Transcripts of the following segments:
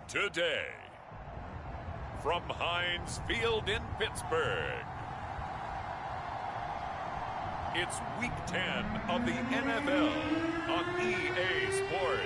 today. From Heinz Field in Pittsburgh, it's Week 10 of the NFL on EA Sports.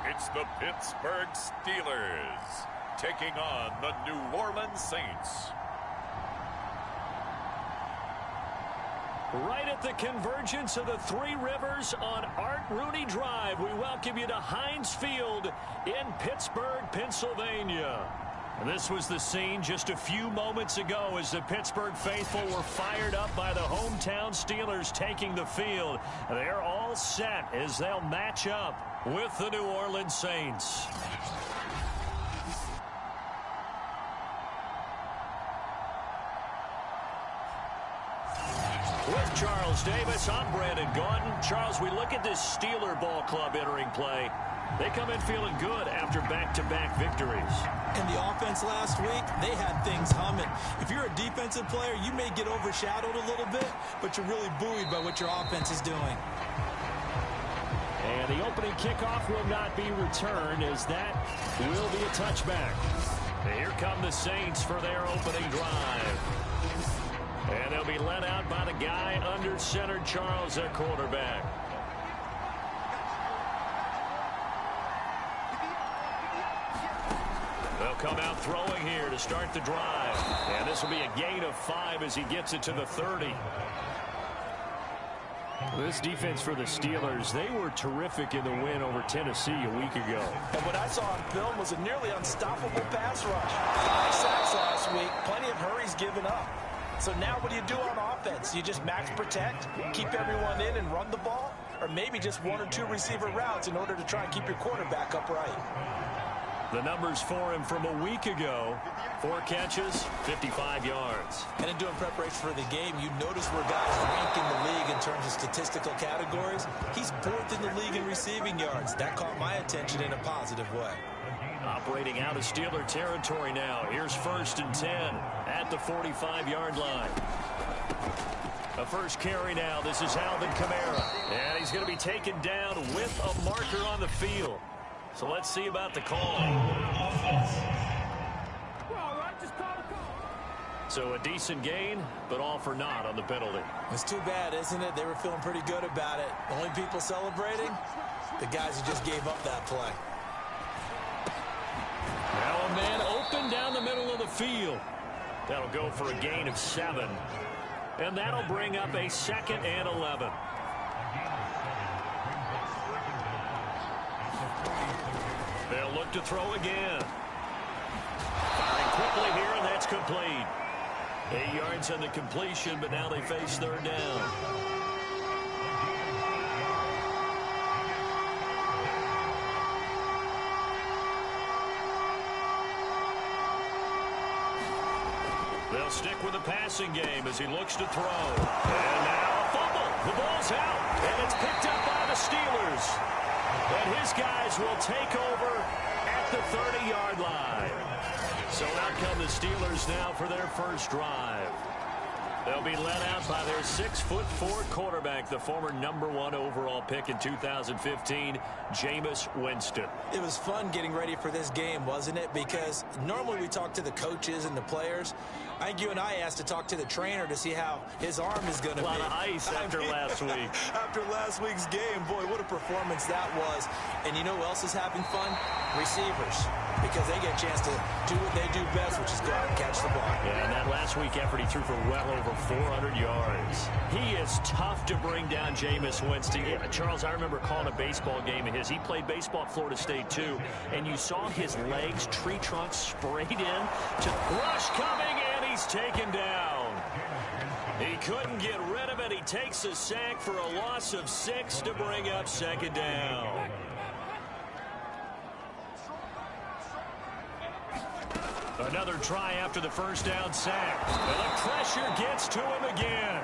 It's the Pittsburgh Steelers taking on the New Orleans Saints. Right at the convergence of the Three Rivers on Art Rooney Drive, we welcome you to Heinz Field in Pittsburgh, Pennsylvania. And this was the scene just a few moments ago as the Pittsburgh faithful were fired up by the hometown Steelers taking the field. They're all set as they'll match up with the New Orleans Saints. With Charles Davis, I'm Brandon Gordon. Charles, we look at this Steeler ball club entering play. They come in feeling good after back-to-back victories. In the offense last week, they had things humming. If you're a defensive player, you may get overshadowed a little bit, but you're really buoyed by what your offense is doing. And the opening kickoff will not be returned, as that will be a touchback. Here come the Saints for their opening drive. And they'll be led out by the guy under center, Charles, at quarterback. They'll come out throwing here to start the drive. And this will be a gain of 5 as he gets it to the 30. This defense for the Steelers, they were terrific in the win over Tennessee a week ago. And what I saw on film was a nearly unstoppable pass rush. 5 sacks last week, plenty of hurries given up. So now what do you do on offense? You just max protect, keep everyone in and run the ball? Or maybe just 1 or 2 receiver routes in order to try and keep your quarterback upright? The numbers for him from a week ago: 4 catches, 55 yards. And in doing preparation for the game, you notice where guys rank in the league in terms of statistical categories. He's 4th in the league in receiving yards. That caught my attention in a positive way. Operating out of Steeler territory now. Here's 1st and 10 at the 45-yard line. A first carry now. This is Alvin Kamara. And he's going to be taken down with a marker on the field. So let's see about the call. So a decent gain, but all for naught on the penalty. It's too bad, isn't it? They were feeling pretty good about it. The only people celebrating, the guys who just gave up that play. Now a man open down the middle of the field. That'll go for a gain of 7. And that'll bring up a 2nd and 11. They'll look to throw again. Firing quickly here, and that's complete. 8 yards on the completion, but now they face 3rd down. They'll stick with the passing game as he looks to throw. And now a fumble. The ball's out, and it's picked up by the Steelers. And his guys will take over at the 30-yard line. So out come the Steelers now for their first drive. They'll be led out by their 6'4" quarterback, the former #1 overall pick in 2015, Jameis Winston. It was fun getting ready for this game, wasn't it? Because normally we talk to the coaches and the players. I think you and I asked to talk to the trainer to see how his arm is going to be. A lot of ice after last week. After last week's game, boy, what a performance that was. And you know who else is having fun? Receivers. Because they get a chance to do what they do best, which is go out and catch the ball. Yeah, and that last week effort, he threw for well over 400 yards. He is tough to bring down, Jameis Winston. Yeah, Charles, I remember calling a baseball game of his. He played baseball at Florida State, too. And you saw his legs, tree trunks sprayed in. To rush coming, and he's taken down. He couldn't get rid of it. He takes a sack for a loss of 6 to bring up 2nd down. Another try after the first down sack. And the pressure gets to him again.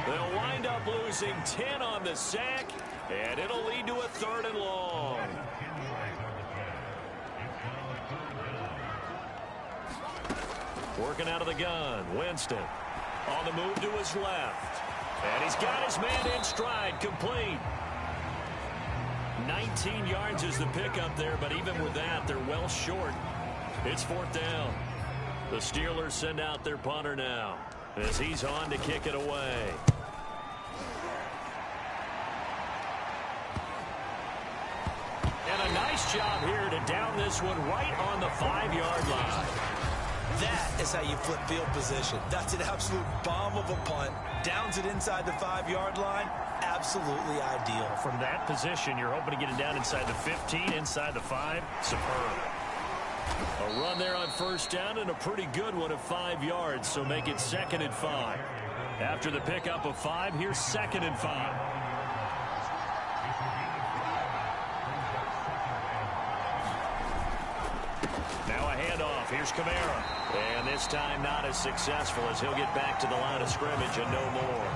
They'll wind up losing 10 on the sack, and it'll lead to a 3rd and long. Working out of the gun, Winston. On the move to his left. And he's got his man in stride, complete. 19 yards is the pickup there, but even with that, they're well short. It's 4th down. The Steelers send out their punter now as he's on to kick it away. And a nice job here to down this one right on the 5-yard line. That is how you flip field position. That's an absolute bomb of a punt. Downs it inside the 5-yard line. Absolutely ideal. From that position, you're hoping to get it down inside the 15, inside the 5. Superb. A run there on 1st down and a pretty good one of 5 yards, so make it 2nd and 5. After the pickup of 5, here's 2nd and 5. Now a handoff. Here's Kamara. And this time not as successful as he'll get back to the line of scrimmage and no more.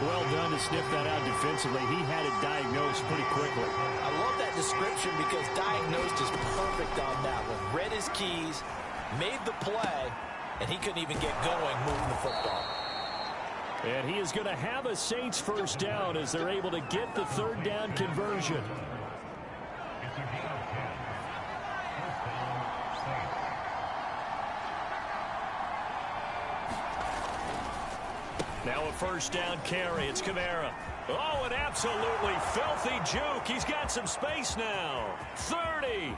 Well done to sniff that out defensively. He had it diagnosed pretty quickly. I love that description because diagnosed is perfect on that one. Read his keys, made the play, and he couldn't even get going moving the football. And he is going to have a Saints 1st down as they're able to get the 3rd down conversion. Now a 1st down carry. It's Kamara. Oh, an absolutely filthy juke. He's got some space now. 30,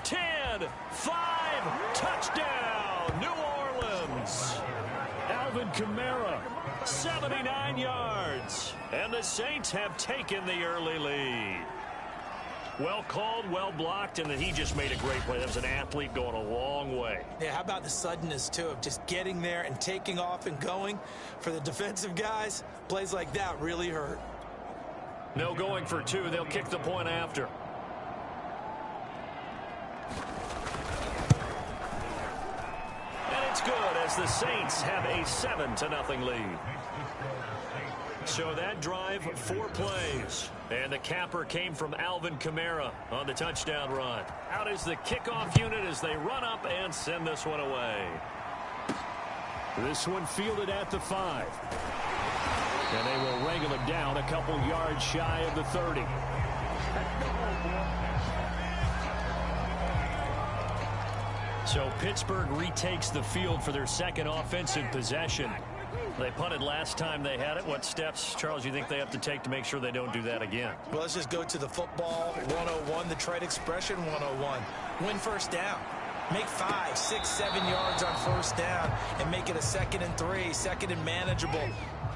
10, 5, touchdown, New Orleans. Alvin Kamara. 79 yards. And the Saints have taken the early lead. Well called, well blocked, and then he just made a great play. That was an athlete going a long way. Yeah, how about the suddenness, too, of just getting there and taking off and going? For the defensive guys, plays like that really hurt. No going for 2. They'll kick the point after. And it's good as the Saints have a 7-0 lead. So that drive, 4 plays. And the capper came from Alvin Kamara on the touchdown run. Out is the kickoff unit as they run up and send this one away. This one fielded at the 5. And they will wrangle him down a couple yards shy of the 30. So Pittsburgh retakes the field for their 2nd offensive possession. They punted last time they had it. What steps, Charles, you think they have to take to make sure they don't do that again? Well, let's just go to the football 101, the trade expression 101. Win 1st down. Make 5, 6, 7 yards on 1st down and make it a 2nd and 3, 2nd and manageable.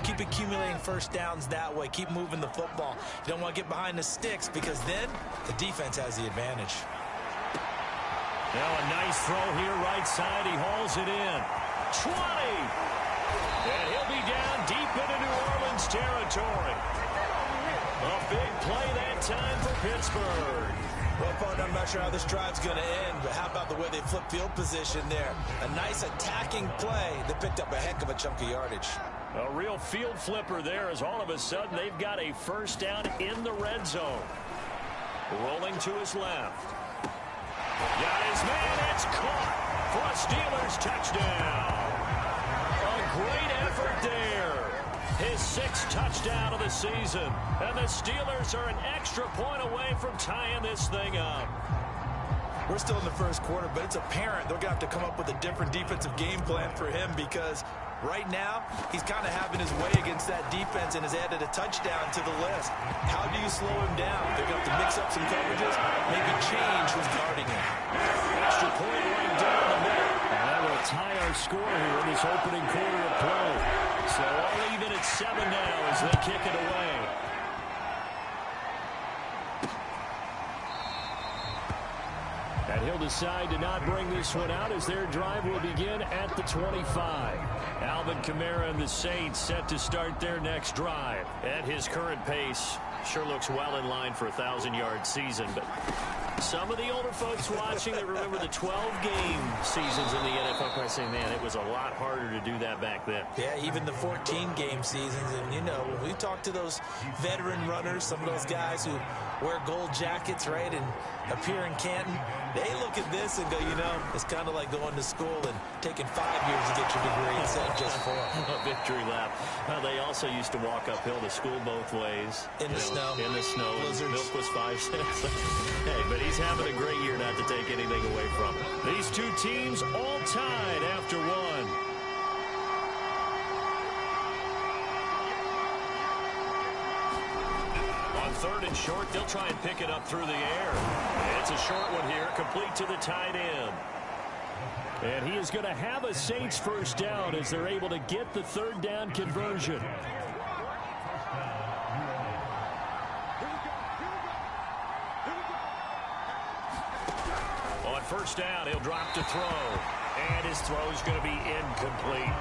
Keep accumulating 1st downs that way. Keep moving the football. You don't want to get behind the sticks because then the defense has the advantage. Now a nice throw here right side. He hauls it in. 20. And he'll be down deep into New Orleans territory. A big play that time for Pittsburgh. Well, partner, I'm not sure how this drive's going to end, but how about the way they flip field position there? A nice attacking play that picked up a heck of a chunk of yardage. A real field flipper there as all of a sudden they've got a 1st down in the red zone. Rolling to his left. Got his man. It's caught for a Steelers touchdown. A great effort there. His 6th touchdown of the season. And the Steelers are an extra point away from tying this thing up. We're still in the 1st quarter, but it's apparent they're going to have to come up with a different defensive game plan for him because right now he's kind of having his way against that defense and has added a touchdown to the list. How do you slow him down? They're going to have to mix up some coverages, maybe change who's guarding him. Extra point right down the middle. And that will tie our score here in this opening quarter of play. So all even at 7 now as they kick it away. And he'll decide to not bring this one out as their drive will begin at the 25. Alvin Kamara and the Saints set to start their next drive. At his current pace, Sure looks well in line for a 1,000-yard season, but some of the older folks watching that remember the 12-game seasons in the NFL are saying, man, it was a lot harder to do that back then. Yeah, even the 14-game seasons. And, you know, when we talk to those veteran runners, some of those guys who wear gold jackets, right, and appear in Canton, they look at this and go, you know, it's kind of like going to school and taking 5 years to get your degree instead of just 4. A victory lap. Well, they also used to walk uphill to school both ways. In the snow. In the snow. Blizzards. Milk was 5 cents. Hey, but he's having a great year, not to take anything away from him. These two teams all tied after one. On 3rd and short, they'll try and pick it up through the air. It's a short one here, complete to the tight end. And he is going to have a Saints first down as they're able to get the 3rd down conversion. On 1st down, he'll drop to throw. And his throw is going to be incomplete.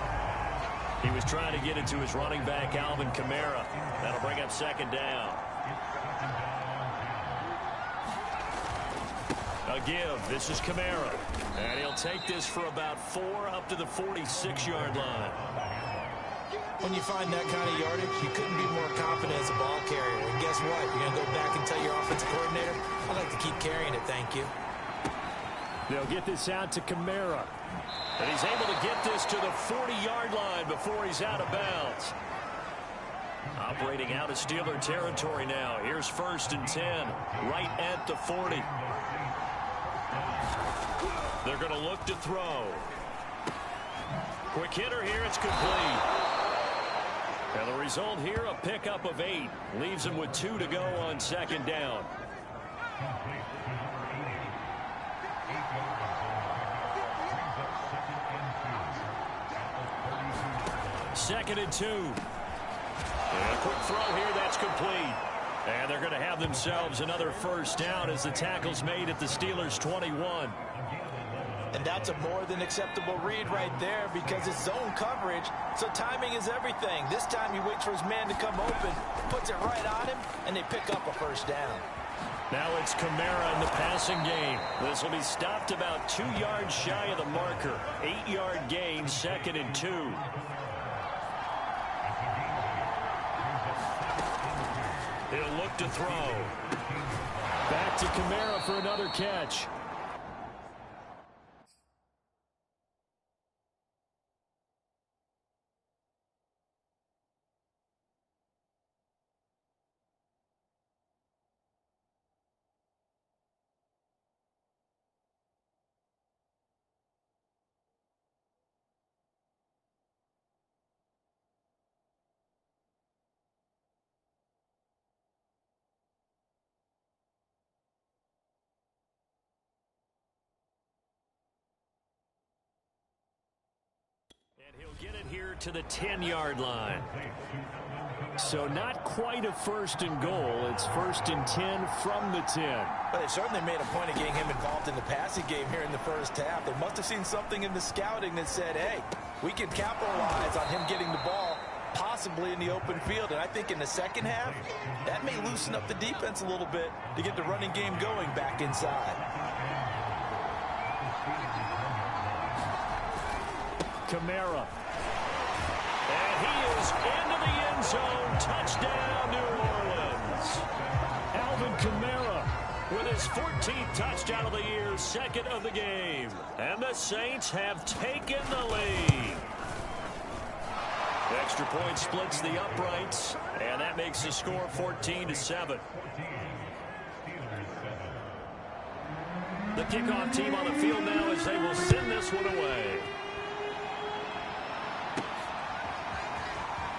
He was trying to get it to his running back, Alvin Kamara. That'll bring up 2nd down. A give. This is Kamara. And he'll take this for about 4 up to the 46-yard line. When you find that kind of yardage, you couldn't be more confident as a ball carrier. And guess what? You're going to go back and tell your offensive coordinator, I'd like to keep carrying it, thank you. They'll get this out to Kamara. And he's able to get this to the 40-yard line before he's out of bounds. Operating out of Steeler territory now. Here's 1st and 10, right at the 40. They're going to look to throw. Quick hitter here, it's complete. And the result here, a pickup of 8. Leaves him with 2 to go on 2nd down. Second and 2. And a quick throw here, that's complete. And they're going to have themselves another 1st down as the tackle's made at the Steelers' 21. And that's a more than acceptable read right there because it's zone coverage, so timing is everything. This time he waits for his man to come open, puts it right on him, and they pick up a 1st down. Now it's Kamara in the passing game. This will be stopped about 2 yards shy of the marker. 8-yard gain, 2nd and 2. He'll look to throw. Back to Kamara for another catch. And he'll get it here to the 10-yard line. So not quite a 1st and goal. It's 1st and 10 from the 10. But they certainly made a point of getting him involved in the passing game here in the 1st half. They must have seen something in the scouting that said, hey, we can capitalize on him getting the ball possibly in the open field. And I think in the 2nd half, that may loosen up the defense a little bit to get the running game going back inside. Kamara. And he is into the end zone. Touchdown, New Orleans. Alvin Kamara with his 14th touchdown of the year, 2nd of the game. And the Saints have taken the lead. The extra point splits the uprights, and that makes the score 14-7. The kickoff team on the field now as they will send this one away.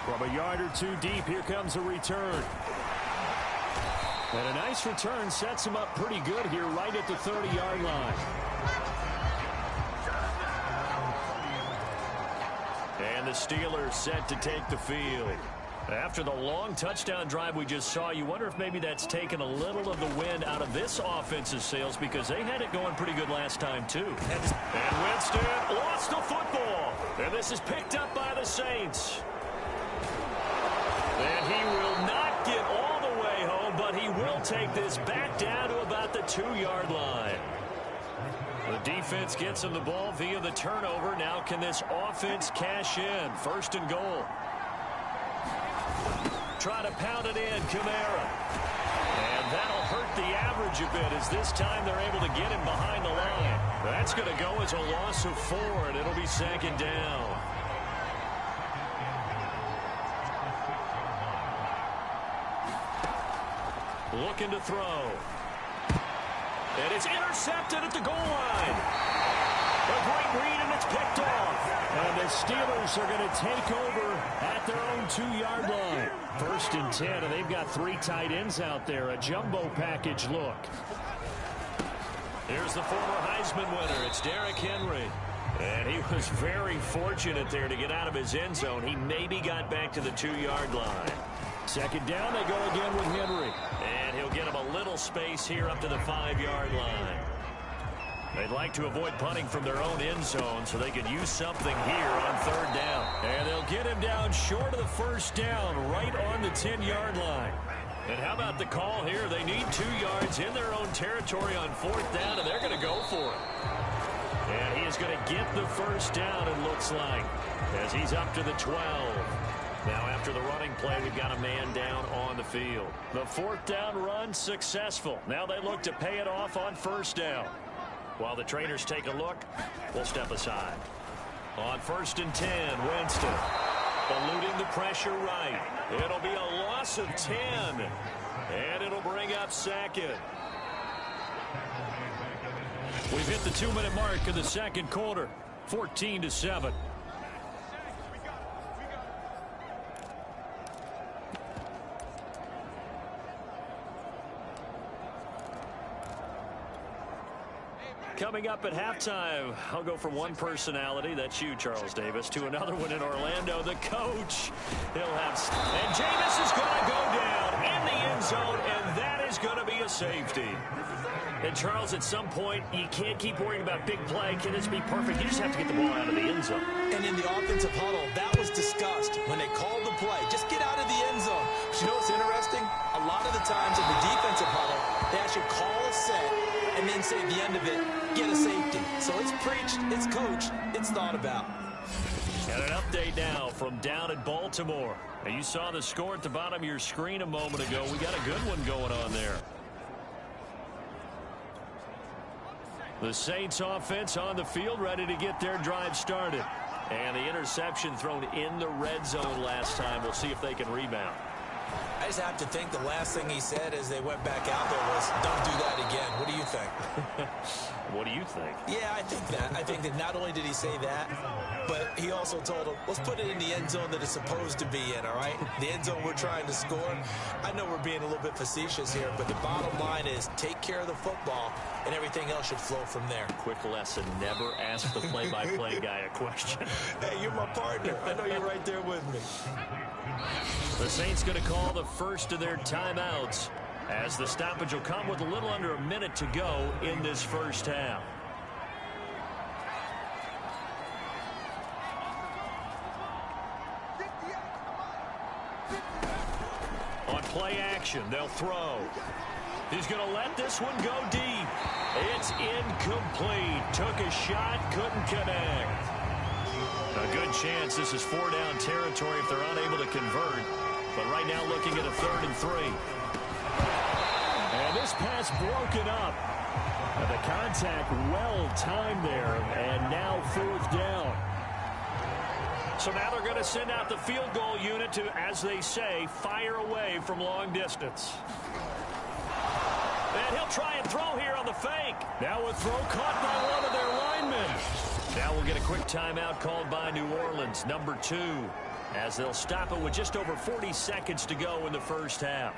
From a yard or 2 deep, here comes a return. And a nice return sets him up pretty good here right at the 30-yard line. And the Steelers set to take the field. After the long touchdown drive we just saw, you wonder if maybe that's taken a little of the wind out of this offensive sails because they had it going pretty good last time, too. And Winston lost the football. And this is picked up by the Saints. And he will not get all the way home. they'll take this back down to about the 2-yard line. The defense gets him the ball via the turnover. Now can this offense cash in? 1st and goal. Try to pound it in, Kamara. And that'll hurt the average a bit as this time they're able to get him behind the line. That's going to go as a loss of 4, and it'll be 2nd down. Looking to throw. And it's intercepted at the goal line. A great read, and it's picked off. And the Steelers are going to take over at their own 2-yard line. 1st and 10, and they've got 3 tight ends out there. A jumbo package look. Here's the former Heisman winner. It's Derrick Henry. And he was very fortunate there to get out of his end zone. He maybe got back to the 2-yard line. 2nd down, they go again with Henry. And he'll get him a little space here up to the 5-yard line. They'd like to avoid punting from their own end zone so they could use something here on 3rd down. And they'll get him down short of the 1st down, right on the 10-yard line. And how about the call here? They need 2 yards in their own territory on 4th down, and they're going to go for it. And he is going to get the 1st down, it looks like, as he's up to the 12. Now, after the running play, we've got a man down on the field. The 4th down run successful. Now they look to pay it off on 1st down. While the trainers take a look, we'll step aside. On 1st and 10, Winston eluding the pressure right. It'll be a loss of 10, and it'll bring up 2nd. We've hit the 2-minute mark of the 2nd quarter, 14-7. Coming up at halftime, I'll go from one personality, that's you, Charles Davis, to another one in Orlando, the coach. He'll have, and Jameis is going to go down in the end zone, and that is going to be a safety. And Charles, at some point, you can't keep worrying about big play. Can this be perfect? You just have to get the ball out of the end zone. And in the offensive huddle, that was discussed when they called the play. Just get out of the end zone. But you know what's interesting? A lot of the times in the defensive huddle, they actually call a set and then say at the end of it, get a safety. So it's preached, it's coached, it's thought about. And an update now from down at Baltimore. Now, you saw the score at the bottom of your screen a moment ago. We got a good one going on there. The Saints offense on the field, ready to get their drive started. And the interception thrown in the red zone last time. We'll see if they can rebound. I just have to think the last thing he said as they went back out there was, don't do that again. What do you think? What do you think? Yeah, I think that. I think that not only did he say that, but he also told him, let's put it in the end zone that it's supposed to be in, all right? The end zone we're trying to score. I know we're being a little bit facetious here, but the bottom line is take care of the football, and everything else should flow from there. Quick lesson, never ask the play-by-play guy a question. Hey, you're my partner. I know you're right there with me. The Saints going to call the first of their timeouts as the stoppage will come with a little under a minute to go in this first half. On play action, they'll throw. He's going to let this one go deep. It's incomplete. Took a shot, couldn't connect. A good chance this is 4-down territory if they're unable to convert. But right now looking at a 3rd and 3. And this pass broken up. And the contact well timed there. And now 4th down. So now they're going to send out the field goal unit to, as they say, fire away from long distance. And he'll try and throw here on the fake. Now a throw caught by one of their linemen. Now we'll get a quick timeout called by New Orleans, number 2, as they'll stop it with just over 40 seconds to go in the first half.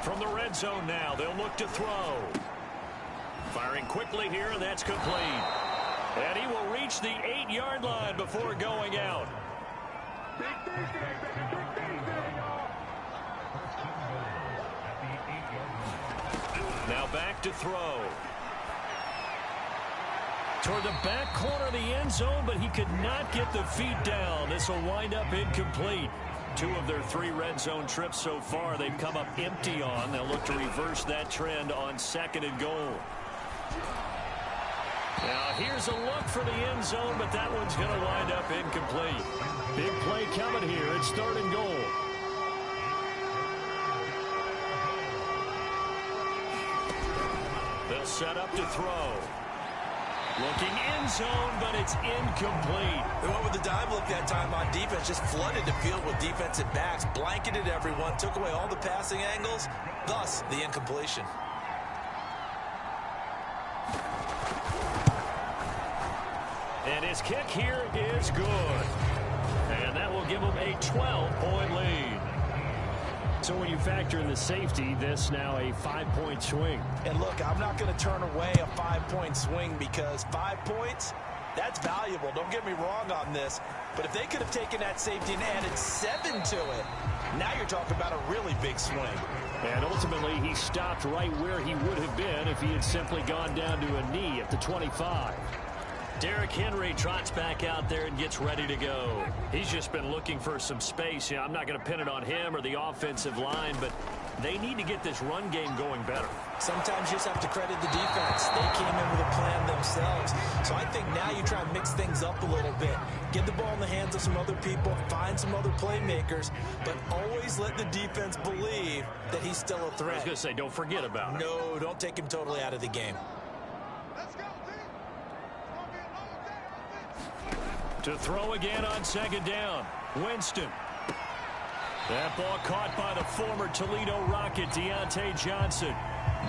From the red zone now, they'll look to throw. Firing quickly here, and that's complete. And he will reach the 8-yard line before going out. Now back to throw. Toward the back corner of the end zone, but he could not get the feet down. This will wind up incomplete. 2 of their 3 red zone trips so far, they've come up empty on. They'll look to reverse that trend on 2nd and goal. Now, here's a look for the end zone, but that one's going to wind up incomplete. Big play coming here. It's 3rd and goal. They'll set up to throw. Looking end zone, but it's incomplete. They went with the dime look that time on defense, just flooded the field with defensive backs, blanketed everyone, took away all the passing angles, thus the incompletion. And his kick here is good. And that will give him a 12-point lead. So when you factor in the safety, this now a 5-point swing. And look, I'm not going to turn away a 5-point swing because 5 points, that's valuable. Don't get me wrong on this. But if they could have taken that safety and added 7 to it, now you're talking about a really big swing. And ultimately, he stopped right where he would have been if he had simply gone down to a knee at the 25. Derrick Henry trots back out there and gets ready to go. He's just been looking for some space. I'm not going to pin it on him or the offensive line, but they need to get this run game going better. Sometimes you just have to credit the defense. They came in with a plan themselves. So I think now you try and mix things up a little bit. Get the ball in the hands of some other people, find some other playmakers, but always let the defense believe that he's still a threat. I was going to say, don't forget about it. No, don't take him totally out of the game. To throw again on 2nd down. Winston. That ball caught by the former Toledo Rocket, Deontay Johnson.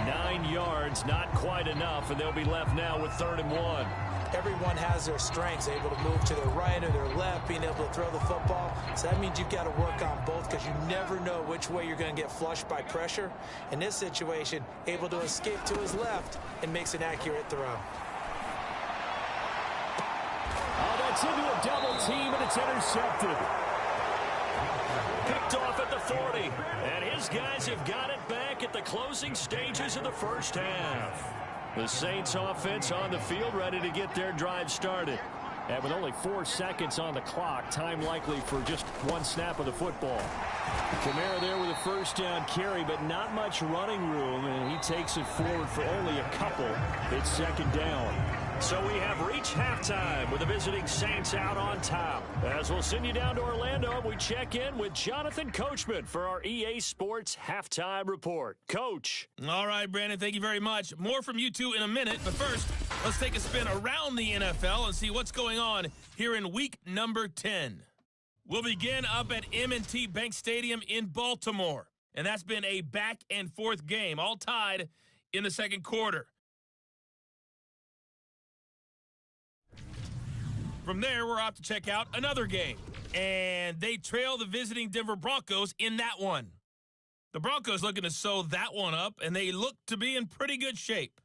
9 yards, not quite enough, and they'll be left now with 3rd and 1. Everyone has their strengths, able to move to their right or their left, being able to throw the football. So that means you've got to work on both because you never know which way you're going to get flushed by pressure. In this situation, able to escape to his left and makes an accurate throw. Oh, that's into a double team, and it's intercepted. Picked off at the 40, and his guys have got it back at the closing stages of the first half. The Saints offense on the field ready to get their drive started. And with only 4 seconds on the clock, time likely for just 1 snap of the football. Kamara there with a 1st down carry, but not much running room, and he takes it forward for only a couple. It's 2nd down. So we have reached halftime with the visiting Saints out on top. As we'll send you down to Orlando, we check in with Jonathan Coachman for our EA Sports Halftime Report. Coach. All right, Brandon, thank you very much. More from you two in a minute, but first, let's take a spin around the NFL and see what's going on here in week number 10. We'll begin up at M&T Bank Stadium in Baltimore, and that's been a back-and-forth game, all tied in the 2nd quarter. From there, we're off to check out another game, and they trail the visiting Denver Broncos in that one. The Broncos looking to sew that one up, and they look to be in pretty good shape.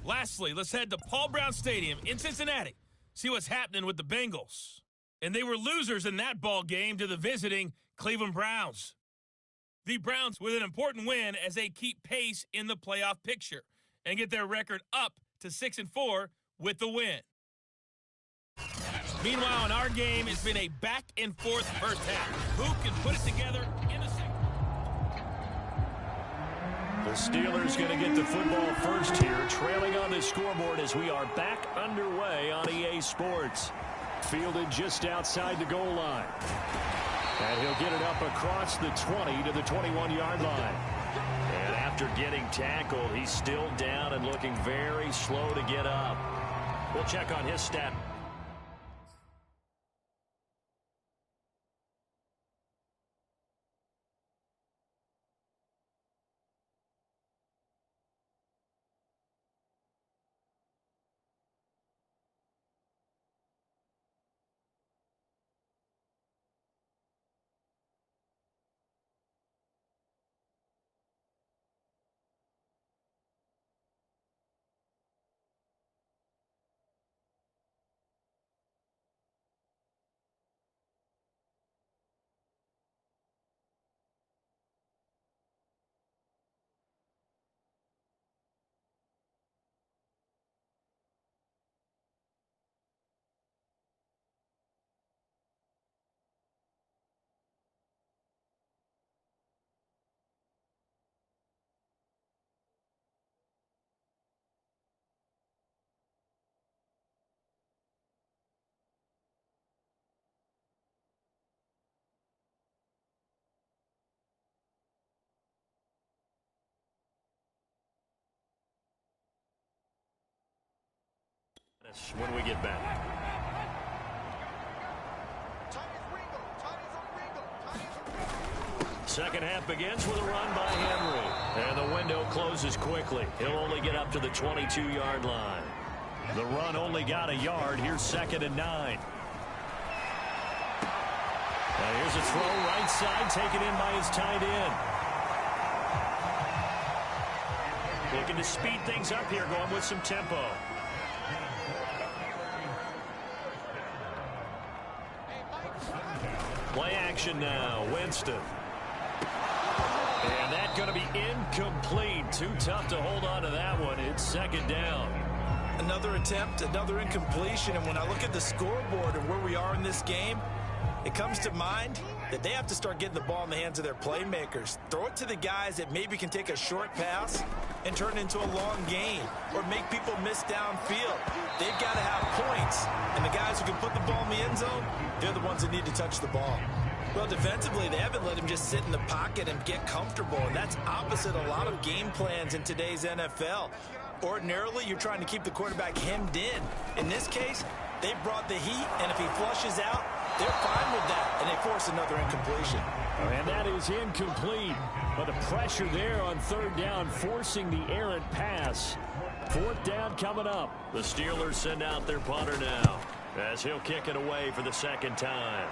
Lastly, let's head to Paul Brown Stadium in Cincinnati, see what's happening with the Bengals. And they were losers in that ball game to the visiting Cleveland Browns. The Browns with an important win as they keep pace in the playoff picture and get their record up to 6-4 with the win. Meanwhile, in our game, it's been a back-and-forth first half. Who can put it together in a second? The Steelers going to get the football first here, trailing on the scoreboard as we are back underway on EA Sports. Fielded just outside the goal line. And he'll get it up across the 20 to the 21-yard line. And after getting tackled, he's still down and looking very slow to get up. We'll check on his stat. When we get back. Second half begins with a run by Henry. And the window closes quickly. He'll only get up to the 22-yard line. The run only got a yard. Here's 2nd and 9. Now here's a throw right side, taken in by his tight end. Looking to speed things up here, going with some tempo. Play action now, Winston. And that's going to be incomplete. Too tough to hold on to that one. It's 2nd down. Another attempt, another incompletion. And when I look at the scoreboard and where we are in this game, it comes to mind that they have to start getting the ball in the hands of their playmakers. Throw it to the guys that maybe can take a short pass and turn it into a long gain or make people miss downfield. They've got to have points. And the guys who can put the ball in the end zone, they're the ones that need to touch the ball. Well, defensively, they haven't let him just sit in the pocket and get comfortable, and that's opposite a lot of game plans in today's NFL. Ordinarily, you're trying to keep the quarterback hemmed in. In this case, they brought the heat, and if he flushes out, they're fine with that, and they force another incompletion. And that is incomplete, but the pressure there on 3rd down, forcing the errant pass. 4th down coming up. The Steelers send out their punter now, as he'll kick it away for the 2nd time.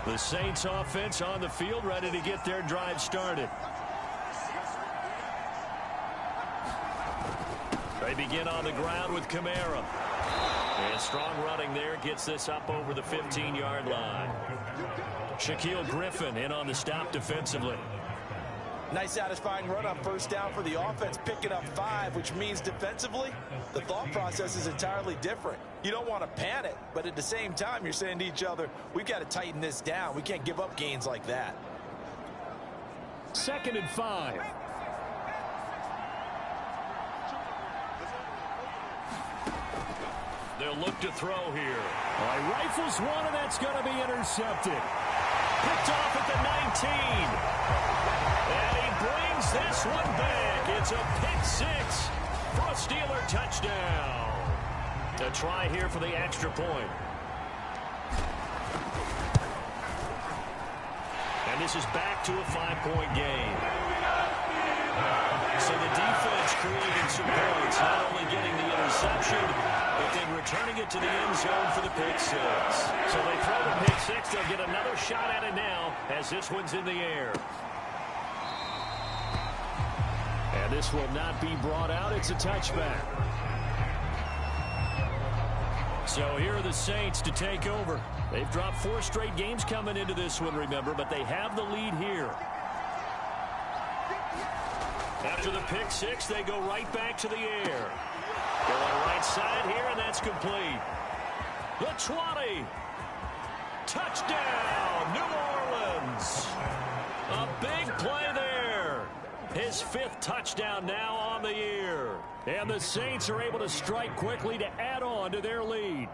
The Saints offense on the field, ready to get their drive started. They begin on the ground with Kamara. And strong running there gets this up over the 15-yard line. Shaquille Griffin in on the stop defensively. Nice satisfying run on 1st down for the offense, picking up 5, which means defensively, the thought process is entirely different. You don't want to panic, but at the same time, you're saying to each other, we've got to tighten this down. We can't give up gains like that. 2nd and 5. They'll look to throw here. Rifles one, and that's going to be intercepted. Picked off at the 19. And he brings this one back. It's a pick 6 for a Steeler touchdown. A try here for the extra point. And this is back to a 5-point game. So the defense creating some points, not only getting the interception, but then returning it to the end zone for the pick 6. So they throw the pick 6. They'll get another shot at it now as this one's in the air. And this will not be brought out. It's a touchback. So here are the Saints to take over. They've dropped 4 straight games coming into this one, remember, but they have the lead here. After the pick 6, they go right back to the air. Going right side here, and that's complete. The 20. Touchdown, New Orleans. A big play there. His 5th touchdown now on the year. And the Saints are able to strike quickly to add on to their lead.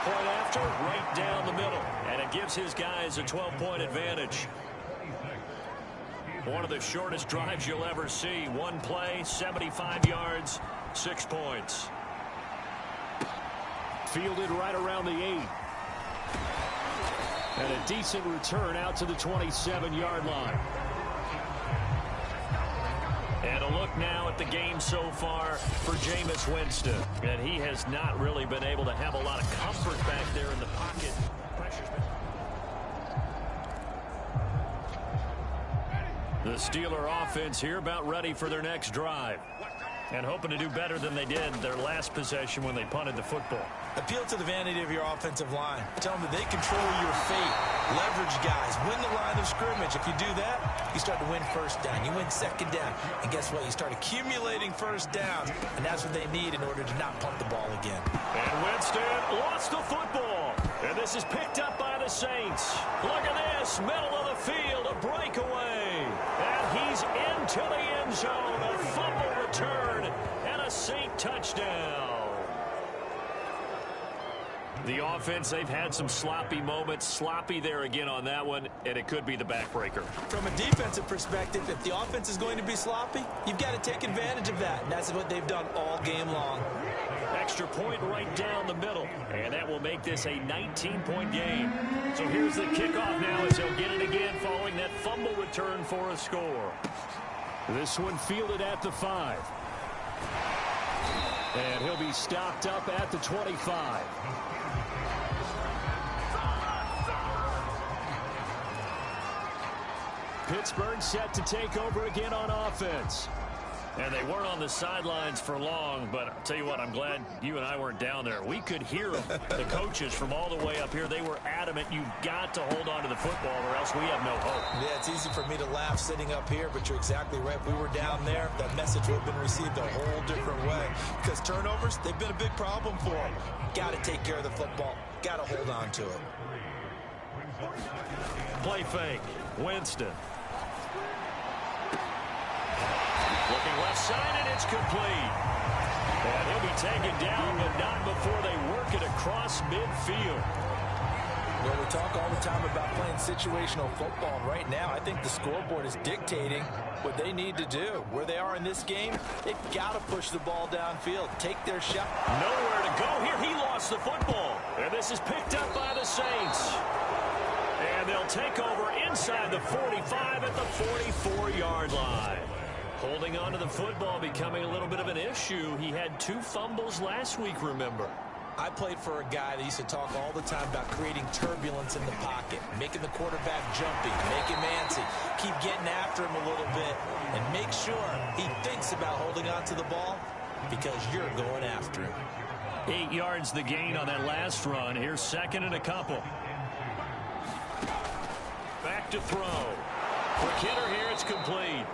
Point after, right down the middle. And it gives his guys a 12-point advantage. One of the shortest drives you'll ever see. One play, 75 yards, 6 points. Fielded right around the 8. And a decent return out to the 27-yard line. And a look now at the game so far for Jameis Winston. And he has not really been able to have a lot of comfort back there in the pocket. The Steeler offense here about ready for their next drive. And hoping to do better than they did their last possession when they punted the football. Appeal to the vanity of your offensive line. Tell them that they control your fate. Leverage guys. Win the line of scrimmage. If you do that, you start to win 1st down. You win 2nd down. And guess what? You start accumulating 1st downs. And that's what they need in order to not punt the ball again. And Winston lost the football. And this is picked up by the Saints. Look at this. Middle of the field. A breakaway. And he's into the end zone. A fumble return. And a Saint touchdown. The offense, they've had some sloppy moments. Sloppy there again on that one, and it could be the backbreaker. From a defensive perspective, if the offense is going to be sloppy, you've got to take advantage of that. And that's what they've done all game long. Extra point right down the middle, and that will make this a 19-point game. So here's the kickoff now as he'll get it again following that fumble return for a score. This one fielded at the 5. And he'll be stopped up at the 25. Pittsburgh set to take over again on offense. And they weren't on the sidelines for long, but I'll tell you what, I'm glad you and I weren't down there. We could hear them, the coaches from all the way up here. They were adamant, you've got to hold on to the football or else we have no hope. Yeah, it's easy for me to laugh sitting up here, but you're exactly right. If we were down there, that message would have been received a whole different way. Because turnovers, they've been a big problem for them. Got to take care of the football. Got to hold on to it. Play fake. Winston. Looking left side, and it's complete. And he'll be taken down, but not before they work it across midfield. Well, we talk all the time about playing situational football. And right now, I think the scoreboard is dictating what they need to do. Where they are in this game, they've got to push the ball downfield, take their shot. Nowhere to go here. He lost the football. And this is picked up by the Saints. And they'll take over inside the 45 at the 44-yard line. Holding on to the football becoming a little bit of an issue. He had 2 fumbles last week, remember. I played for a guy that used to talk all the time about creating turbulence in the pocket, making the quarterback jumpy, make him antsy, keep getting after him a little bit, and make sure he thinks about holding on to the ball because you're going after him. 8 yards the gain on that last run. Here's second and a couple. Back to throw. For Kidder here, it's complete.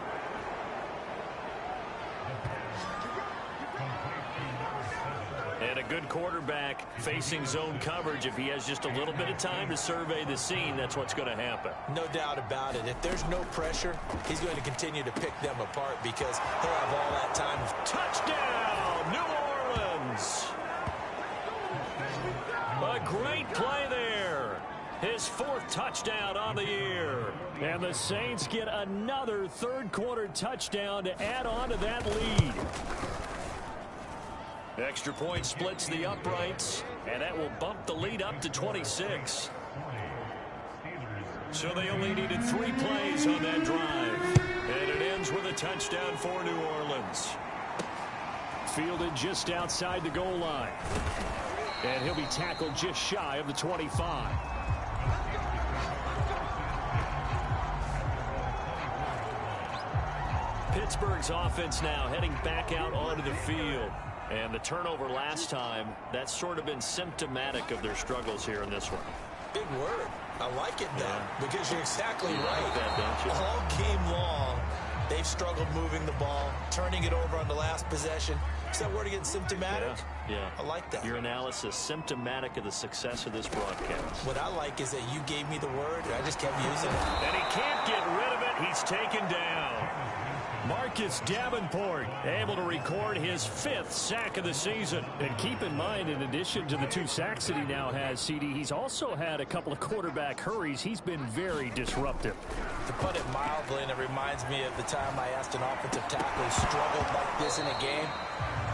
And a good quarterback facing zone coverage. If he has just a little bit of time to survey the scene, that's what's going to happen. No doubt about it. If there's no pressure, he's going to continue to pick them apart because he'll have all that time. Touchdown, New Orleans. A great play there. His 4th touchdown on the year. And the Saints get another third-quarter touchdown to add on to that lead. Extra point splits the uprights, and that will bump the lead up to 26. So they only needed 3 plays on that drive. And it ends with a touchdown for New Orleans. Fielded just outside the goal line. And he'll be tackled just shy of the 25. Pittsburgh's offense now heading back out onto the field. And the turnover last time, that's sort of been symptomatic of their struggles here in this one. Big word. I like it, though, because you're exactly right. Like that, don't you? All game long, they've struggled moving the ball, turning it over on the last possession. Is that word again, symptomatic? Yeah. I like that. Your analysis, symptomatic of the success of this broadcast. What I like is that you gave me the word, and I just kept using it. And he can't get rid of it. He's taken down. Marcus Davenport able to record his 5th sack of the season. And keep in mind, in addition to the 2 sacks that he now has, CD, he's also had a couple of quarterback hurries. He's been very disruptive. To put it mildly, and it reminds me of the time I asked an offensive tackle who struggled like this in a game.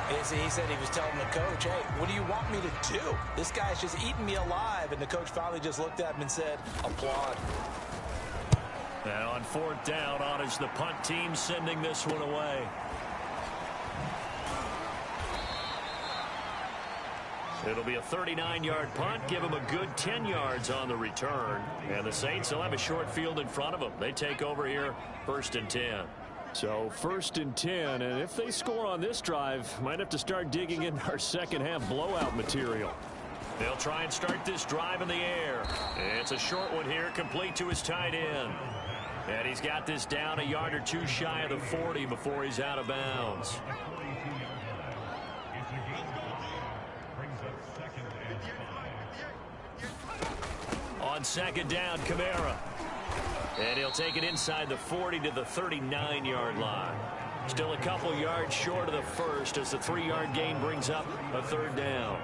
He said he was telling the coach, hey, what do you want me to do? This guy's just eating me alive. And the coach finally just looked at him and said, applaud. And on 4th down, on is the punt team sending this one away. It'll be a 39-yard punt. Give them a good 10 yards on the return. And the Saints will have a short field in front of them. They take over here, 1st and 10. So 1st and 10, and if they score on this drive, might have to start digging in our second-half blowout material. They'll try and start this drive in the air. It's a short one here, complete to his tight end. And he's got this down a yard or 2 shy of the 40 before he's out of bounds. On 2nd down, Kamara. And he'll take it inside the 40 to the 39-yard line. Still a couple yards short of the 1st as the 3-yard gain brings up a 3rd down.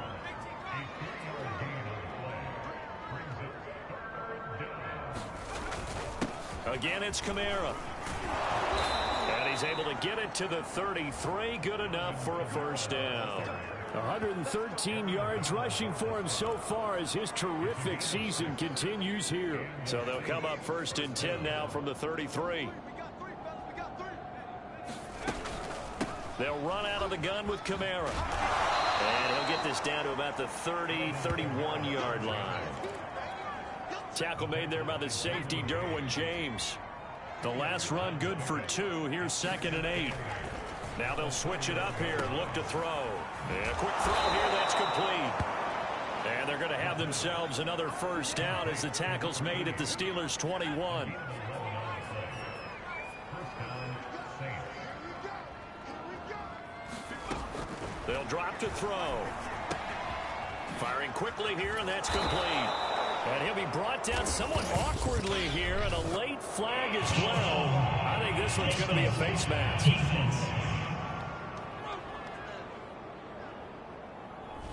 Again, it's Kamara. And he's able to get it to the 33. Good enough for a first down. 113 yards rushing for him so far as his terrific season continues here. So they'll come up 1st and 10 now from the 33. They'll run out of the gun with Kamara. And he'll get this down to about the 30, 31-yard line. Tackle made there by the safety, Derwin James. The last run good for 2. Here's 2nd and 8. Now they'll switch it up here and look to throw. And a quick throw here, that's complete. And they're going to have themselves another first down as the tackle's made at the Steelers' 21. They'll drop to throw. Firing quickly here, and that's complete. And he'll be brought down somewhat awkwardly here, and a late flag as well. I think this one's going to be a face mask.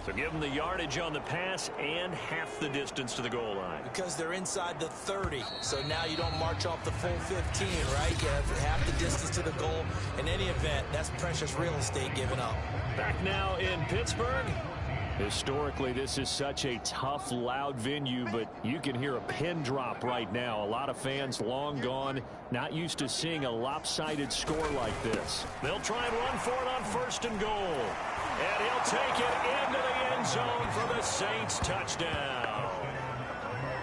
So give them the yardage on the pass and half the distance to the goal line. Because they're inside the 30, so now you don't march off the full 15, right? You have half the distance to the goal. In any event, that's precious real estate given up. Back now in Pittsburgh. Historically, this is such a tough, loud venue, but you can hear a pin drop right now. A lot of fans long gone, not used to seeing a lopsided score like this. They'll try and run for it on 1st and goal. And he'll take it into the end zone for the Saints touchdown.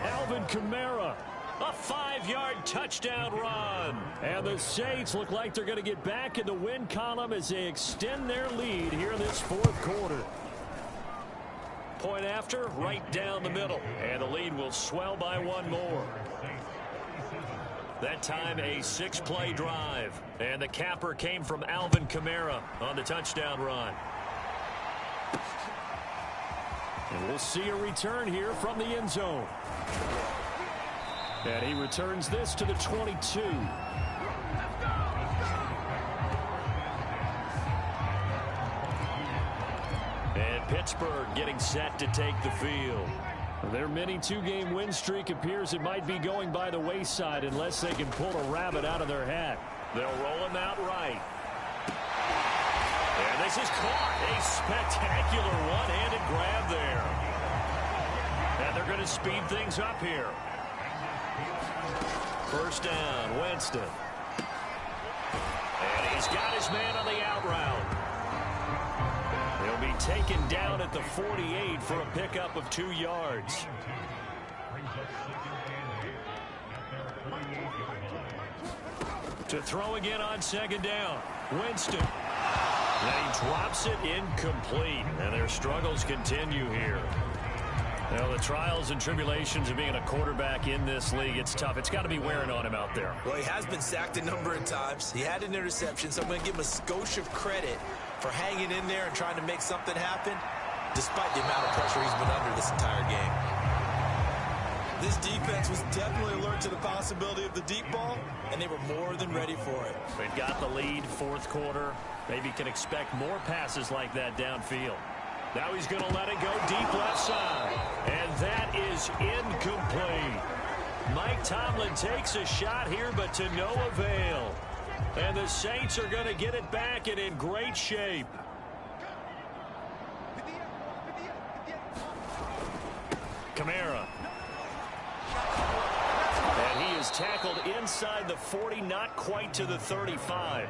Alvin Kamara. A 5-yard touchdown run. And the Saints look like they're going to get back in the win column as they extend their lead here in this 4th quarter. Point after, right down the middle. And the lead will swell by 1 more. That time a 6-play drive. And the capper came from Alvin Kamara on the touchdown run. And we'll see a return here from the end zone. And he returns this to the 22. And Pittsburgh getting set to take the field. Their mini 2-game win streak appears it might be going by the wayside unless they can pull a rabbit out of their hat. They'll roll him out right. And this is caught. A spectacular one-handed grab there. And they're going to speed things up here. First down, Winston. And he's got his man on the out route. He'll be taken down at the 48 for a pickup of 2 yards. To throw again on 2nd down. Winston. And he drops it incomplete. And their struggles continue here. Well, the trials and tribulations of being a quarterback in this league, it's tough. It's got to be wearing on him out there. Well, he has been sacked a number of times. He had an interception, so I'm going to give him a skosh of credit for hanging in there and trying to make something happen, despite the amount of pressure he's been under this entire game. This defense was definitely alert to the possibility of the deep ball, and they were more than ready for it. They've got the lead, 4th quarter. Maybe can expect more passes like that downfield. Now he's going to let it go deep left side. And that is incomplete. Mike Tomlin takes a shot here, but to no avail. And the Saints are going to get it back and in great shape. Kamara. And he is tackled inside the 40, not quite to the 35.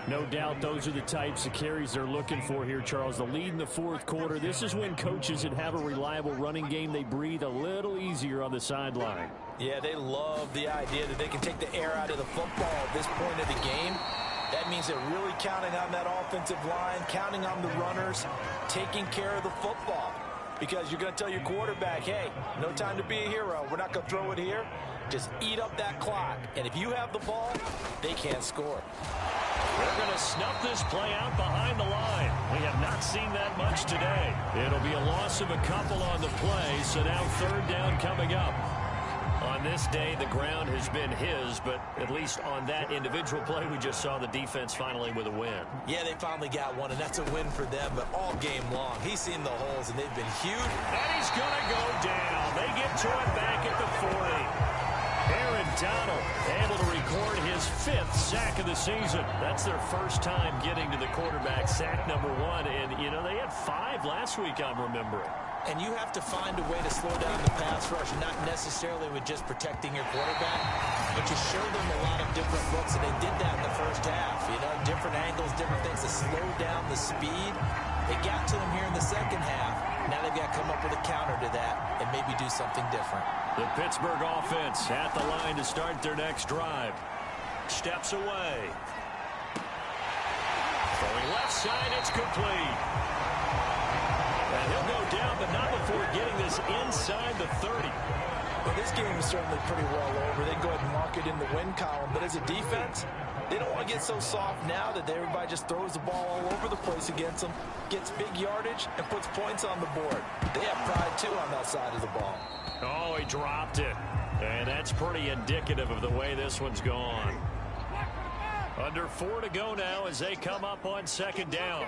No doubt those are the types of carries they're looking for here, Charles. The lead in the 4th quarter. This is when coaches that have a reliable running game, they breathe a little easier on the sideline. Yeah, they love the idea that they can take the air out of the football at this point of the game. That means they're really counting on that offensive line, counting on the runners, taking care of the football. Because you're going to tell your quarterback, hey, no time to be a hero. We're not going to throw it here. Just eat up that clock. And if you have the ball, they can't score. They're going to snuff this play out behind the line. We have not seen that much today. It'll be a loss of a couple on the play, so now 3rd down coming up. On this day, the ground has been his, but at least on that individual play, we just saw the defense finally with a win. Yeah, they finally got one, and that's a win for them, but all game long, he's seen the holes, and they've been huge. And he's going to go down. They get to it back at the 40. Aaron Donald able to record his 5th sack of the season. That's their first time getting to the quarterback sack number 1. And, you know, they had 5 last week, I'm remembering. And you have to find a way to slow down the pass rush, not necessarily with just protecting your quarterback, but you show them a lot of different looks, and they did that in the first half. You know, different angles, different things to slow down the speed. They got to him here in the second half. Now they've got to come up with a counter to that and maybe do something different. The Pittsburgh offense at the line to start their next drive. Steps away. Throwing left side, it's complete. And he'll go down, but not before getting this inside the 30. Well, this game is certainly pretty well over. They can go ahead and mark it in the win column. But as a defense, they don't want to get so soft now that everybody just throws the ball all over the place against them, gets big yardage, and puts points on the board. They have pride, too, on that side of the ball. Oh, he dropped it. And that's pretty indicative of the way this one's gone. Under 4 to go now as they come up on second down.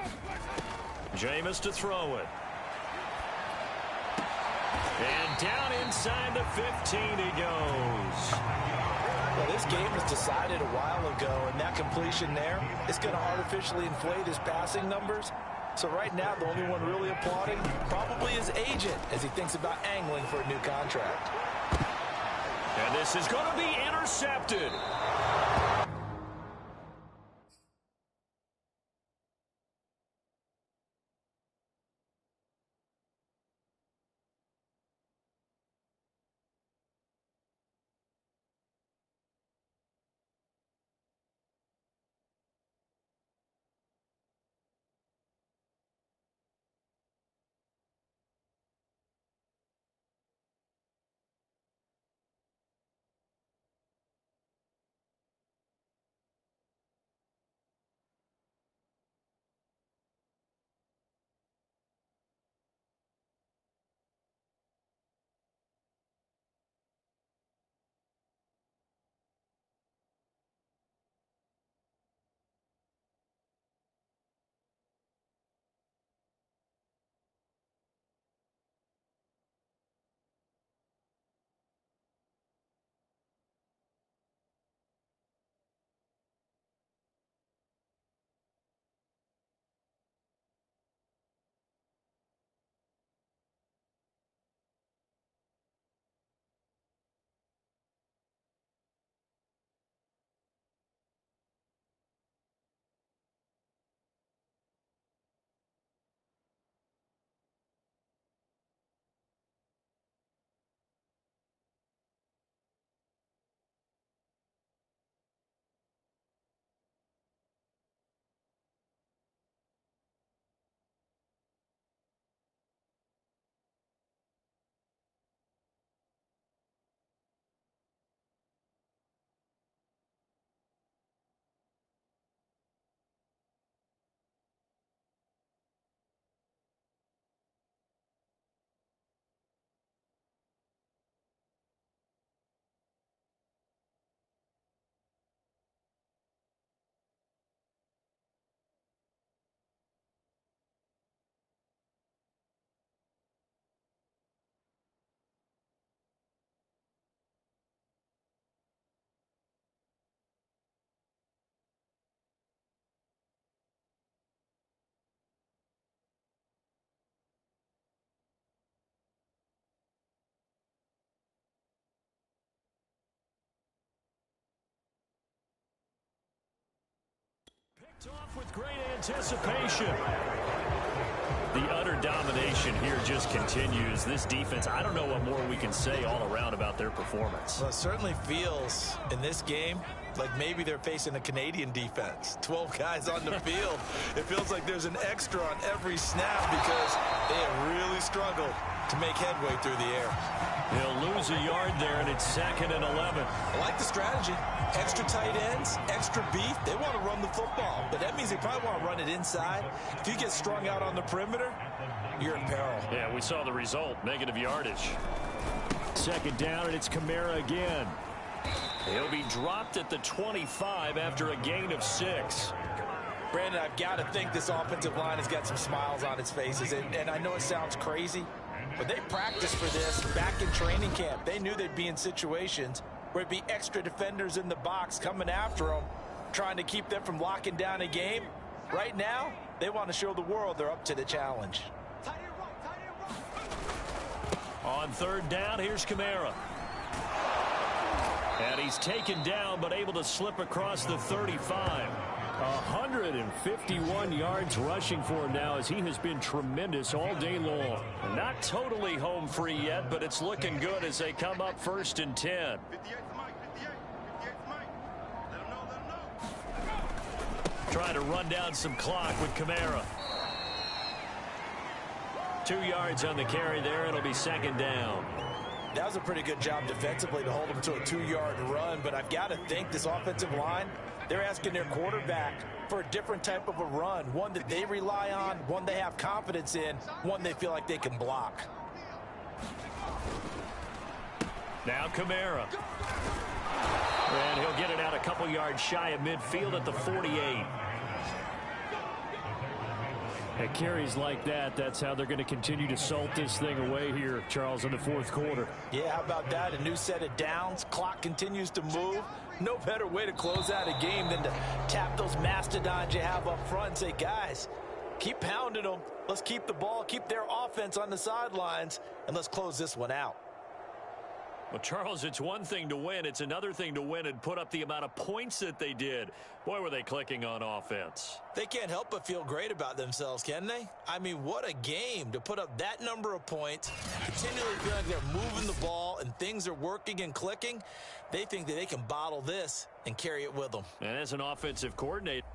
Jameis to throw it. And down inside the 15 he goes. Well, this game was decided a while ago, and that completion there is going to artificially inflate his passing numbers. So right now, the only one really applauding probably his agent as he thinks about angling for a new contract. And this is going to be intercepted. Off with great anticipation. The utter domination here just continues. This defense, I don't know what more we can say all around about their performance. Well, it certainly feels in this game like maybe they're facing a Canadian defense. 12 guys on the field. It feels like there's an extra on every snap because they have really struggled to make headway through the air. He'll lose a yard there, and it's 2nd and 11. I like the strategy. Extra tight ends, extra beef. They want to run the football, but that means they probably want to run it inside. If you get strung out on the perimeter, you're in peril. Yeah, we saw the result, negative yardage. 2nd down, and it's Kamara again. He'll be dropped at the 25 after a gain of 6. Brandon, I've got to think this offensive line has got some smiles on its faces, and I know it sounds crazy, but they practiced for this back in training camp. They knew they'd be in situations where it'd be extra defenders in the box coming after them, trying to keep them from locking down a game. Right now, they want to show the world they're up to the challenge. On third down, here's Kamara. And he's taken down, but able to slip across the 35. 151 yards rushing for him now, as he has been tremendous all day long. Not totally home free yet, but it's looking good as they come up 1st and 10. Trying to run down some clock with Kamara. 2 yards on the carry there. It'll be 2nd down. That was a pretty good job defensively to hold them to a 2-yard run, but I've got to think this offensive line, they're asking their quarterback for a different type of a run, one that they rely on, one they have confidence in, one they feel like they can block. Now Kamara. And he'll get it out a couple yards shy of midfield at the 48. At carries like that, that's how they're going to continue to salt this thing away here, Charles, in the 4th quarter. Yeah, how about that? A new set of downs. Clock continues to move. No better way to close out a game than to tap those mastodons you have up front and say, guys, keep pounding them. Let's keep the ball, keep their offense on the sidelines, and let's close this one out. Well, Charles, it's one thing to win. It's another thing to win and put up the amount of points that they did. Boy, were they clicking on offense. They can't help but feel great about themselves, can they? I mean, what a game to put up that number of points, continually feel like they're moving the ball and things are working and clicking. They think that they can bottle this and carry it with them. And as an offensive coordinator,